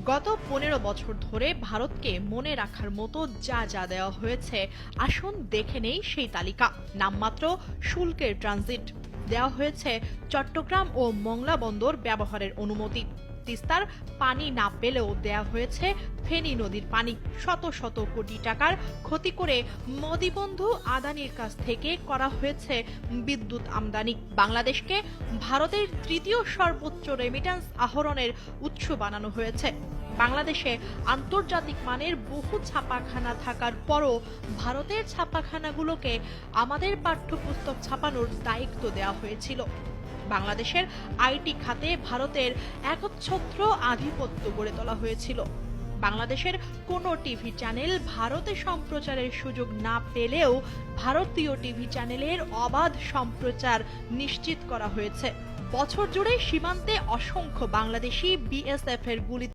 গত ১৫ বছর ধরে ভারতকে মনে রাখার মতো যা যা দেওয়া হয়েছে, আসুন দেখে নেই সেই তালিকা। নামমাত্র শুল্কের ট্রানজিট দেওয়া হয়েছে, চট্টগ্রাম ও মংলা বন্দর ব্যবহারের অনুমতি, তিস্তার পানি না পেলেও দেয়া হয়েছে ফেনী নদীর পানি, শত শত কোটি টাকার ক্ষতি করে মোদি বন্ধু আদানির কাছ থেকে করা হয়েছে বিদ্যুৎ আমদানি। বাংলাদেশকে ভারতের তৃতীয় সর্বোচ্চ রেমিট্যান্স আহরণের উৎস বানানো হয়েছে। বাংলাদেশে আন্তর্জাতিক মানের বহু ছাপাখানা থাকার পরও ভারতের ছাপাখানাগুলোকে আমাদের পাঠ্যপুস্তক ছাপানোর দায়িত্ব দেওয়া হয়েছিল। বাংলাদেশের আইটি খাতে ভারতের একচ্ছত্র আধিপত্য গড়ে তোলা হয়েছিল। বাংলাদেশের কোনো টিভি চ্যানেল ভারতে সম্প্রচারের সুযোগ না পেলেও ভারতীয় টিভি চ্যানেলের অবাধ সম্প্রচার নিশ্চিত করা হয়েছে। বছর জুড়ে সীমান্তে অসংখ্য বাংলাদেশি বিএসএফ এর গুলি